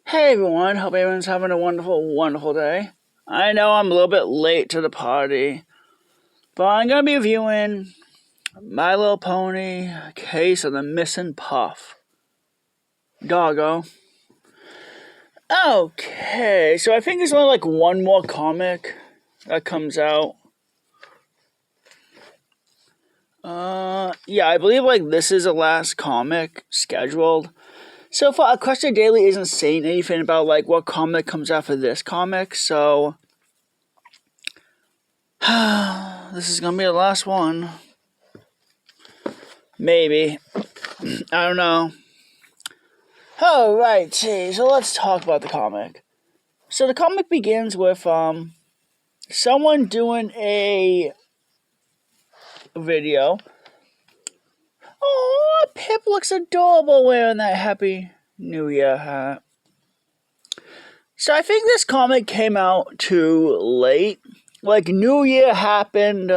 Hey everyone, hope everyone's having a wonderful, wonderful day. I know I'm a little bit late to the party, but I'm gonna be reviewing My Little Pony, Case of the Missing Puff. Doggo. Okay, so I think there's only like one more comic that comes out. Yeah, I believe like this is the last comic scheduled. So far, Equestria Daily isn't saying anything about like what comic comes after this comic, so this is gonna be the last one. Maybe. I don't know. Alrighty, so let's talk about the comic. So the comic begins with someone doing a video. Oh, Pip looks adorable wearing that Happy New Year hat. So I think this comic came out too late. Like New Year happened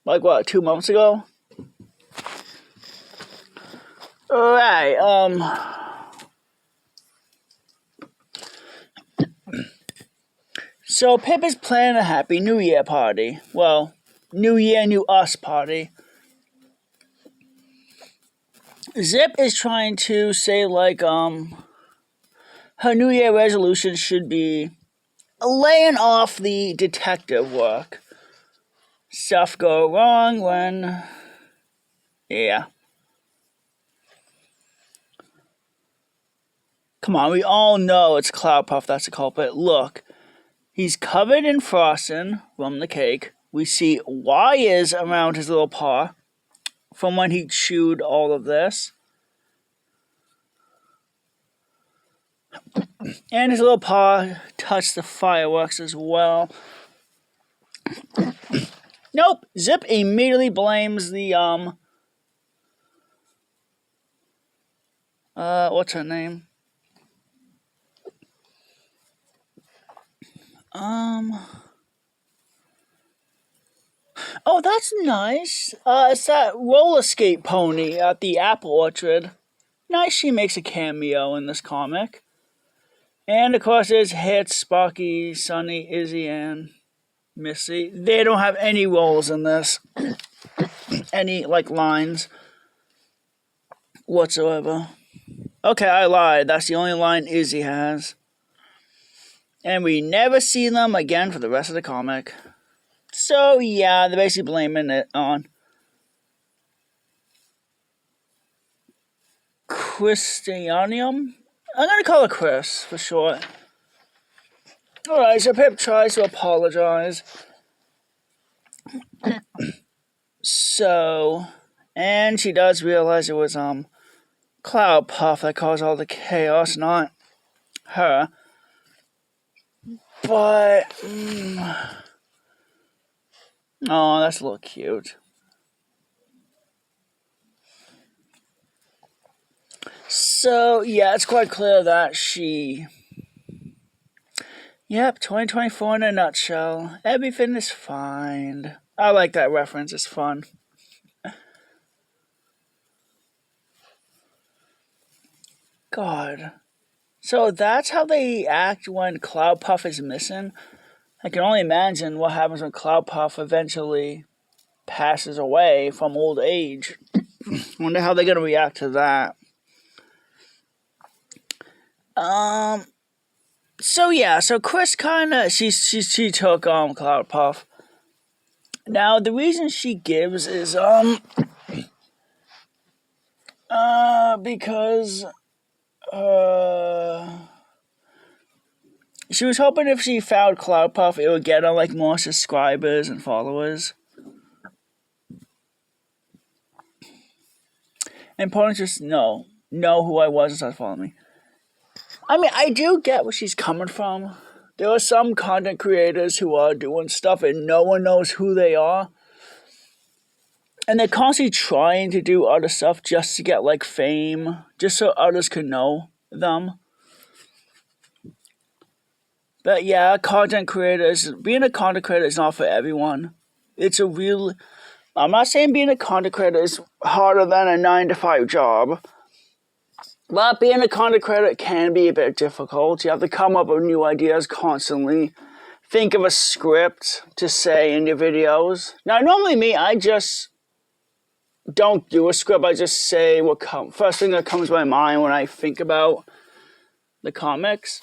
like what, 2 months ago? Alright, so Pip is planning a Happy New Year party. Well, New Year, New Us party. Zip is trying to say like her New Year resolution should be laying off the detective work. Stuff go wrong when yeah. Come on, we all know it's Cloudpuff that's the culprit. Look, he's covered in frosting from the cake. We see wires around his little paw from when he chewed all of this. And his little paw touched the fireworks as well. Nope, Zip immediately blames the, what's her name? Oh, that's nice. It's that roller skate pony at the apple orchard. Nice she makes a cameo in this comic. And of course there's Hits, Sparky, Sunny, Izzy, and Missy. They don't have any roles in this. Any, like, lines whatsoever. Okay, I lied. That's the only line Izzy has. And we never see them again for the rest of the comic. So, yeah, they're basically blaming it on Christianium. I'm gonna call her Chris for short. Alright, so Pip tries to apologize. So, and she does realize it was Cloudpuff that caused all the chaos, not her. But oh, that's a little cute. So yeah, it's quite clear that she. Yep, 2024 in a nutshell. Everything is fine. I like that reference. It's fun. God. So that's how they act when Cloudpuff is missing? I can only imagine what happens when Cloudpuff eventually passes away from old age. Wonder how they're gonna react to that. So yeah, so Chris kinda she took Cloudpuff. Now the reason she gives is because she was hoping if she found Cloudpuff it would get her like more subscribers and followers. And Pony just know who I was and start following me. I mean, I do get where she's coming from. There are some content creators who are doing stuff and no one knows who they are. And they're constantly trying to do other stuff just to get like fame, just so others can know them. But yeah, being a content creator is not for everyone. It's a real, I'm not saying being a content creator is harder than a 9-to-5 job. But being a content creator can be a bit difficult. You have to come up with new ideas constantly. Think of a script to say in your videos. Now, normally me, I just don't do a script. I just say what first thing that comes to my mind when I think about the comics.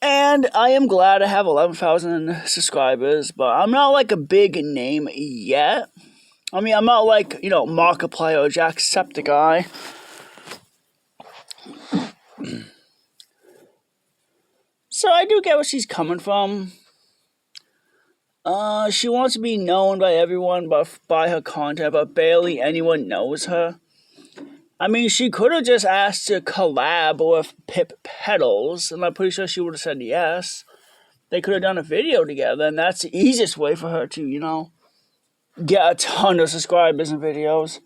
And I am glad I have 11,000 subscribers, but I'm not like a big name yet. I mean, I'm not like, Markiplier or Jacksepticeye. So I do get where she's coming from. She wants to be known by everyone by her content, but barely anyone knows her. I mean, she could have just asked to collab with Pip Pedals, and I'm pretty sure she would have said yes. They could have done a video together, and that's the easiest way for her to, get a ton of subscribers and videos.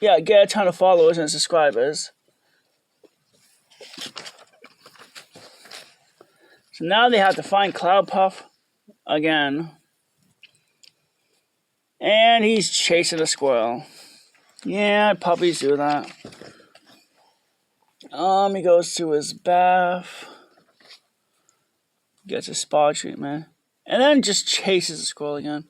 Yeah, get a ton of followers and subscribers. So now they have to find Cloudpuff again. And he's chasing a squirrel. Yeah, puppies do that. He goes to his bath. Gets a spa treatment. And then just chases the squirrel again.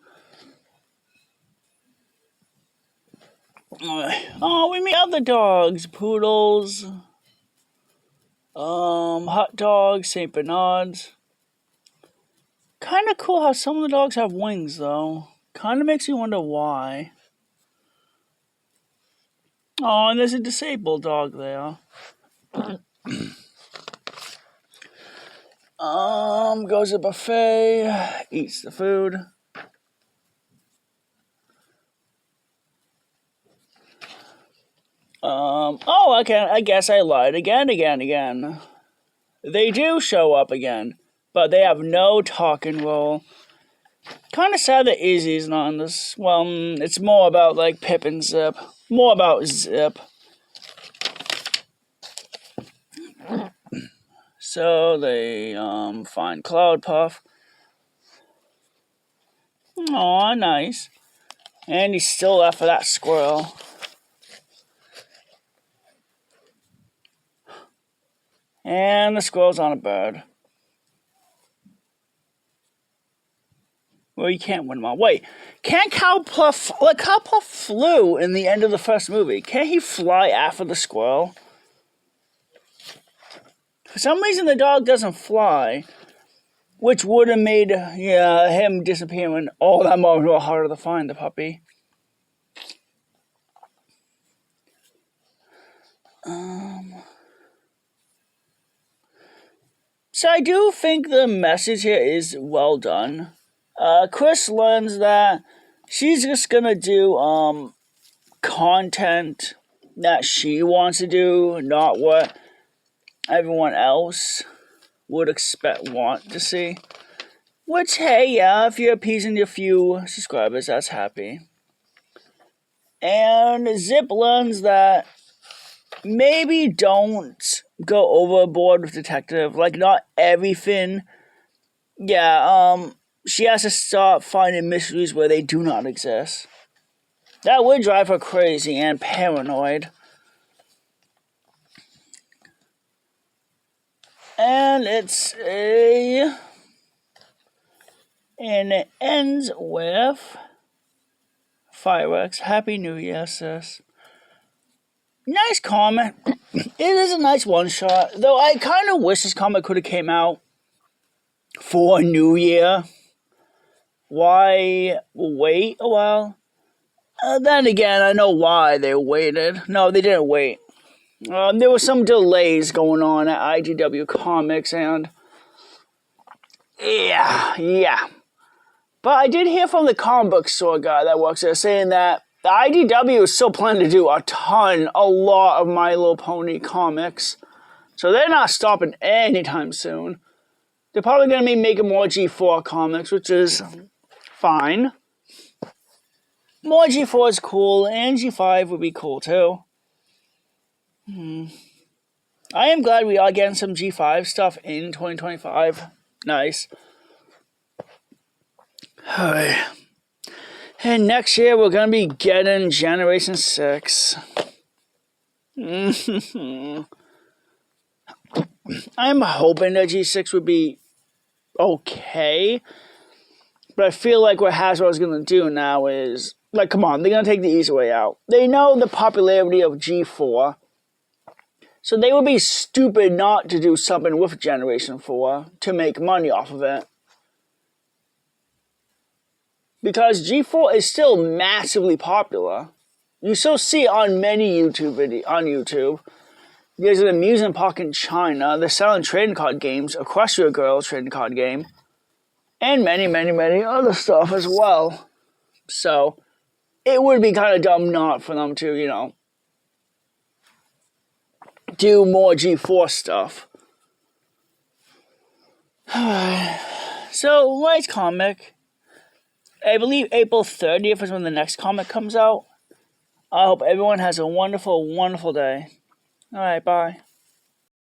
Oh, we meet other dogs. Poodles. Hot dogs, St. Bernards. Kind of cool how some of the dogs have wings, though. Kind of makes me wonder why. Oh, and there's a disabled dog there. Goes to a buffet, eats the food. I guess I lied again. They do show up again, but they have no talking role. Kind of sad that Izzy's not in this. Well, it's more about like Pip and Zip. More about Zip. So they find Cloudpuff. Aw, nice. And he's still after that squirrel. And the squirrel's on a bird. Well, you can't win them all. Wait, can't Cloudpuff... Like, Cloudpuff flew in the end of the first movie. Can't he fly after the squirrel? For some reason, the dog doesn't fly, which would have made him disappearing all that more harder to find the puppy. So I do think the message here is well done. Chris learns that she's just gonna do content that she wants to do, not what everyone else would want to see. Which, hey, yeah, if you're appeasing your few subscribers, that's happy. And Zip learns that maybe don't go overboard with Detective. Like, not everything. Yeah, she has to stop finding mysteries where they do not exist. That would drive her crazy and paranoid. And and it ends with fireworks. Happy New Year, sis. Nice comment. It is a nice one shot, though I kind of wish this comic could have came out for New Year. Why wait a while? Then again, I know why they waited. No, they didn't wait. There were some delays going on at IDW Comics, and yeah. But I did hear from the comic book store guy that works there saying that the IDW is still planning to do a lot of My Little Pony comics. So they're not stopping anytime soon. They're probably going to be making more G4 comics, which is fine. More G4 is cool, and G5 would be cool too. I am glad we are getting some G5 stuff in 2025. Nice. Alright. And next year we're going to be getting Generation 6. I'm hoping that G6 would be okay, but I feel like what Hasbro's going to do now is, like, come on, they're going to take the easy way out. They know the popularity of G4, so they would be stupid not to do something with Generation 4 to make money off of it. Because G4 is still massively popular. You still see it on many YouTube videos. There's an amusement park in China. They're selling trading card games, Equestria Girl trading card game, and many, many, many other stuff as well. So, it would be kind of dumb not for them to, do more G4 stuff. So, Light's comic. I believe April 30th is when the next comic comes out. I hope everyone has a wonderful, wonderful day. Alright, bye.